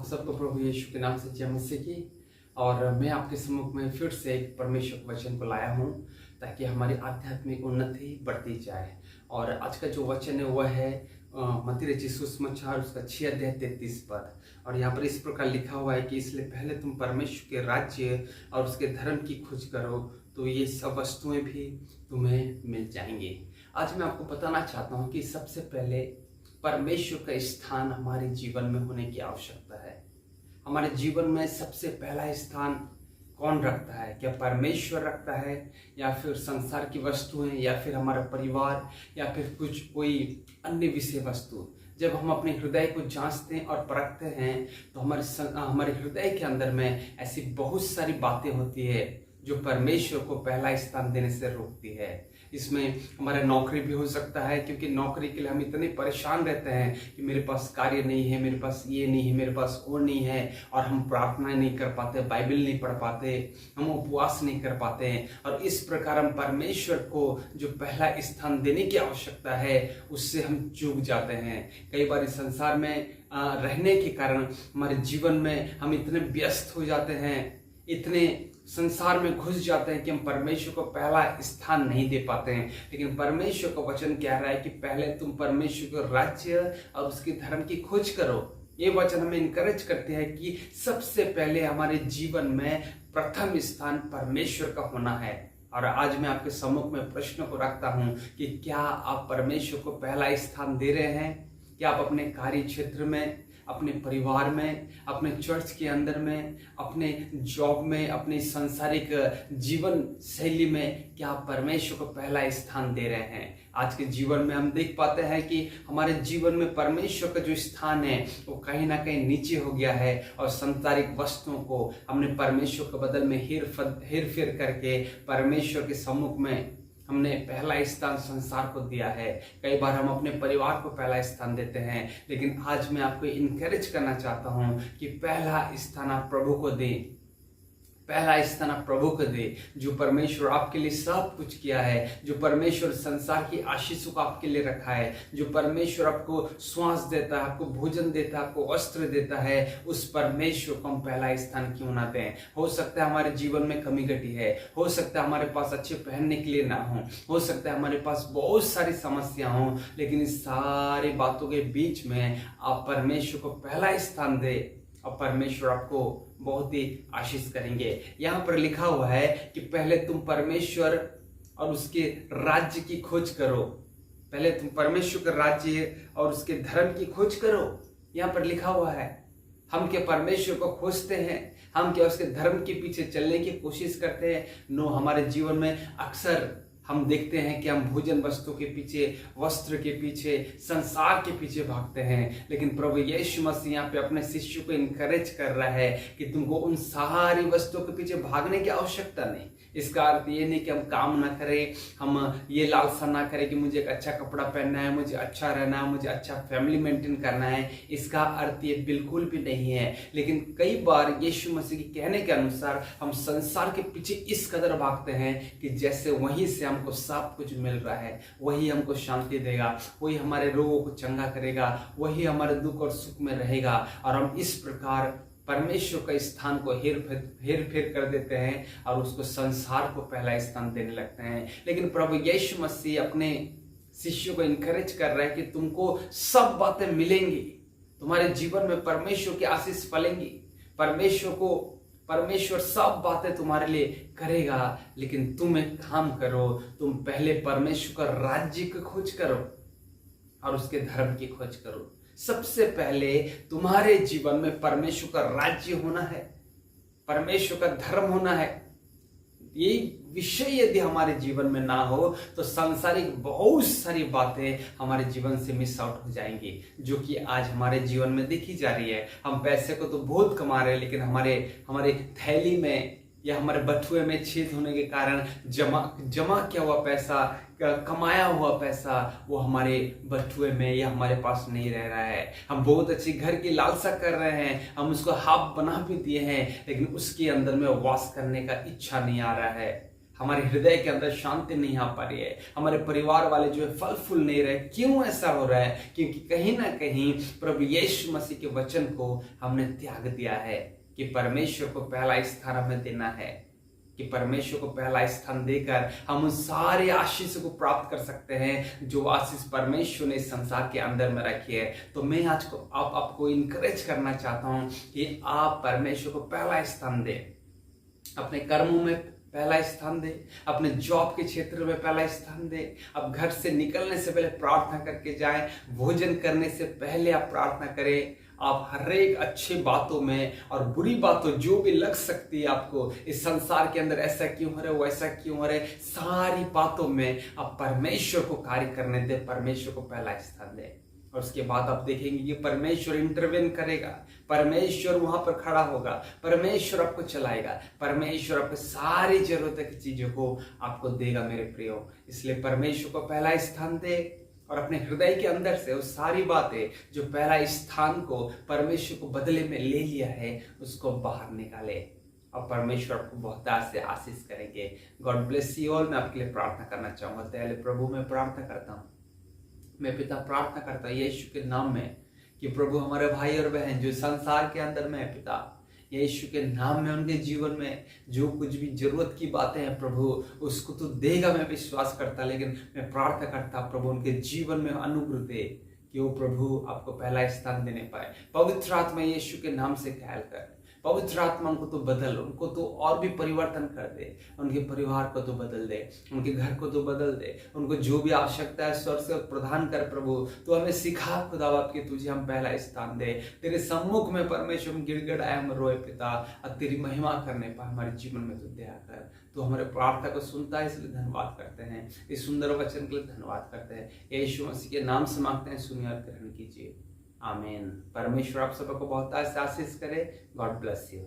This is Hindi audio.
सबको प्रभु यीशु के नाम से जय मसीह की। और मैं आपके सम्मुख में फिर से एक परमेश्वर के वचन को लाया हूँ ताकि हमारी आध्यात्मिक उन्नति बढ़ती जाए। और आज का जो वचन है वह है मत्ती रचित सुसमाचार उसका 6 अध्याय 33 पद। और यहाँ पर इस प्रकार लिखा हुआ है कि इसलिए पहले तुम परमेश्वर के राज्य और उसके धर्म की खोज करो तो ये सब वस्तुएं भी तुम्हें मिल जाएंगी। आज मैं आपको बताना चाहता हूँ कि सबसे पहले परमेश्वर का स्थान हमारे जीवन में होने की आवश्यकता है। हमारे जीवन में सबसे पहला स्थान कौन रखता है? क्या परमेश्वर रखता है, या फिर संसार की वस्तुएं, या फिर हमारा परिवार, या फिर कोई अन्य विषय वस्तु? जब हम अपने हृदय को जांचते और परखते हैं तो हमारे हृदय के अंदर में ऐसी बहुत सारी बातें होती है जो परमेश्वर को पहला स्थान देने से रोकती है। इसमें हमारा नौकरी भी हो सकता है, क्योंकि नौकरी के लिए हम इतने परेशान रहते हैं कि मेरे पास कार्य नहीं है, मेरे पास ये नहीं है, मेरे पास वो नहीं है, और हम प्रार्थना नहीं कर पाते, बाइबल नहीं पढ़ पाते, हम उपवास नहीं कर पाते हैं। और इस प्रकार हम परमेश्वर को जो पहला स्थान देने की आवश्यकता है उससे हम चूक जाते हैं। कई बार इस संसार में रहने के कारण हमारे जीवन में हम इतने व्यस्त हो जाते हैं, इतने संसार में घुस जाते हैं कि हम परमेश्वर को पहला स्थान नहीं दे पाते हैं। लेकिन परमेश्वर का वचन कह रहा है कि पहले तुम परमेश्वर के राज्य और उसके धर्म की खोज करो। ये वचन हमें इनकरेज करते हैं कि सबसे पहले हमारे जीवन में प्रथम स्थान परमेश्वर का होना है। और आज मैं आपके सम्मुख में प्रश्न को रखता हूं कि क्या आप परमेश्वर को पहला स्थान दे रहे हैं? क्या आप अपने कार्य क्षेत्र में, अपने परिवार में, अपने चर्च के अंदर में, अपने जॉब में, अपने सांसारिक जीवन शैली में क्या आप परमेश्वर को पहला स्थान दे रहे हैं? आज के जीवन में हम देख पाते हैं कि हमारे जीवन में परमेश्वर का जो स्थान है वो कहीं ना कहीं नीचे हो गया है, और सांसारिक वस्तुओं को हमने परमेश्वर के बदल में हेर फेर करके परमेश्वर के सम्मुख में हमने पहला स्थान संसार को दिया है। कई बार हम अपने परिवार को पहला स्थान देते हैं, लेकिन आज मैं आपको इनकरेज करना चाहता हूं कि पहला स्थान आप प्रभु को दें। पहला स्थान आप प्रभु को दे, जो परमेश्वर आपके लिए सब कुछ किया है, जो परमेश्वर संसार की आशीषों को आपके लिए रखा है, जो परमेश्वर आपको श्वास देता है, आपको भोजन देता है, आपको वस्त्र देता है, उस परमेश्वर को हम पहला स्थान क्यों ना दें? हो सकता है हमारे जीवन में कमी घटी है, हो सकता है हमारे पास अच्छे पहनने के लिए ना हो सकता है हमारे पास बहुत सारी समस्या हो, लेकिन इस सारी बातों के बीच में आप परमेश्वर को पहला स्थान दे और परमेश्वर आपको बहुत ही आशीष करेंगे। यहाँ पर लिखा हुआ है कि पहले तुम परमेश्वर और उसके राज्य की खोज करो। पहले तुम परमेश्वर के राज्य और उसके धर्म की खोज करो। यहाँ पर लिखा हुआ है। हम क्या परमेश्वर को खोजते हैं? हम क्या उसके धर्म के पीछे चलने की कोशिश करते हैं? नो, हमारे जीवन में अक्सर हम देखते हैं कि हम भोजन वस्तु के पीछे, वस्त्र के पीछे, संसार के पीछे भागते हैं। लेकिन प्रभु यीशु मसीह यहाँ पे अपने शिष्यों को इनकरेज कर रहा है कि तुमको उन सारी वस्तुओं के पीछे भागने की आवश्यकता नहीं। इसका अर्थ ये नहीं कि हम काम ना करें, हम ये लालसा ना करें कि मुझे एक अच्छा कपड़ा पहनना है, मुझे अच्छा रहना है, मुझे अच्छा फैमिली मेंटेन करना है। इसका अर्थ ये बिल्कुल भी नहीं है। लेकिन कई बार यीशु मसीह के कहने के अनुसार हम संसार के पीछे इस कदर भागते हैं कि जैसे वहीं से हमको सब कुछ मिल रहा है, वही हमको शांति देगा, वही हमारे रोगों को चंगा करेगा, वही हमारे दुख और सुख में रहेगा। और हम इस प्रकार परमेश्वर का स्थान को हेर फेर कर देते हैं और उसको संसार को पहला स्थान देने लगते हैं। लेकिन प्रभु यीशु मसीह अपने शिष्यों को इनकरेज कर रहा है कि तुमको सब बातें मिलेंगी, तुम्हारे जीवन में परमेश्वर की आशीष फलेंगी, परमेश्वर सब बातें तुम्हारे लिए करेगा। लेकिन तुम एक काम करो, तुम पहले परमेश्वर का राज्य की खोज करो और उसके धर्म की खोज करो। सबसे पहले तुम्हारे जीवन में परमेश्वर का राज्य होना है, परमेश्वर का धर्म होना है। ये विषय यदि हमारे जीवन में ना हो तो सांसारिक बहुत सारी बातें हमारे जीवन से मिस आउट हो जाएंगी, जो कि आज हमारे जीवन में देखी जा रही है। हम पैसे को तो बहुत कमा रहे हैं, लेकिन हमारे थैली में या हमारे बटुए में छेद होने के कारण जमा किया हुआ पैसा, कमाया हुआ पैसा वो हमारे बटुए में या हमारे पास नहीं रह रहा है। हम बहुत अच्छी घर की लालसा कर रहे हैं, हम उसको हाफ बना भी दिए हैं, लेकिन उसके अंदर में वास करने का इच्छा नहीं आ रहा है। हमारे हृदय के अंदर शांति नहीं आ पा रही है, हमारे परिवार वाले जो है फल फूल नहीं रहे। क्यों ऐसा हो रहा है? क्योंकि कहीं ना कहीं प्रभु यीशु मसीह के वचन को हमने त्याग दिया है कि परमेश्वर को पहला स्थान हमें देना है, कि परमेश्वर को पहला स्थान देकर हम उन सारे आशीष को प्राप्त कर सकते हैं जो आशीष परमेश्वर ने इस संसार के अंदर में रखी है। तो मैं आज को आपको इनकरेज करना चाहता हूं कि आप परमेश्वर को पहला स्थान दें, अपने कर्मों में पहला स्थान दे, अपने जॉब के क्षेत्र में पहला स्थान दे। अब घर से निकलने से पहले प्रार्थना करके जाएं, भोजन करने से पहले आप प्रार्थना करें। आप हर एक अच्छी बातों में और बुरी बातों जो भी लग सकती है आपको इस संसार के अंदर, ऐसा क्यों हो रहा है, वैसा क्यों हो रहा है, सारी बातों में आप परमेश्वर को कार्य करने दे, परमेश्वर को पहला स्थान दे। और उसके बाद आप देखेंगे कि परमेश्वर इंटरवेन करेगा, परमेश्वर वहां पर खड़ा होगा, परमेश्वर आपको चलाएगा, परमेश्वर आपको सारी जरूरत की चीजों को आपको देगा मेरे प्रियो। इसलिए परमेश्वर को पहला स्थान दे और अपने हृदय के अंदर से वो सारी बातें जो पहला स्थान को परमेश्वर को बदले में ले लिया है उसको बाहर निकाले और परमेश्वर आपको बहुत से आशीष करेंगे। God bless you all. मैं आपके लिए प्रार्थना करना चाहूंगा। पहले प्रभु मैं प्रार्थना करता हूँ, मैं पिता प्रार्थना करता हूँ यीशु के नाम में कि प्रभु हमारे भाई और बहन जो संसार के अंदर में है पिता, यीशु के नाम में उनके जीवन में जो कुछ भी जरूरत की बातें हैं प्रभु उसको तो देगा, मैं विश्वास करता। लेकिन मैं प्रार्थना करता प्रभु उनके जीवन में अनुग्रह दे कि वो प्रभु आपको पहला स्थान देने पाए। पवित्र आत्मा यीशु के नाम से कहल कर, पवित्र आत्मा उनको तो बदल, उनको तो और भी परिवर्तन कर दे, उनके परिवार को तो बदल दे, उनके घर को तो बदल दे, उनको जो भी आवश्यकता है स्वर से प्रदान कर प्रभु। तो हमें सिखा खुदा बाप कि तुझे हम पहला स्थान दे, तेरे सम्मुख में परमेश्वर हम गिड़गिड़ाए, हम रोए पिता, और तेरी महिमा करने पर हमारे जीवन में तू दया कर। तो हमारे प्रार्थना को सुनता है, इसलिए धन्यवाद करते हैं, इस सुंदर वचन के लिए धन्यवाद करते हैं। यीशु मसीह के नाम से मांगते हैं, सुनिए और ग्रहण कीजिए। आमीन। परमेश्वर आप सबको बहुत आशीष करे। God bless you.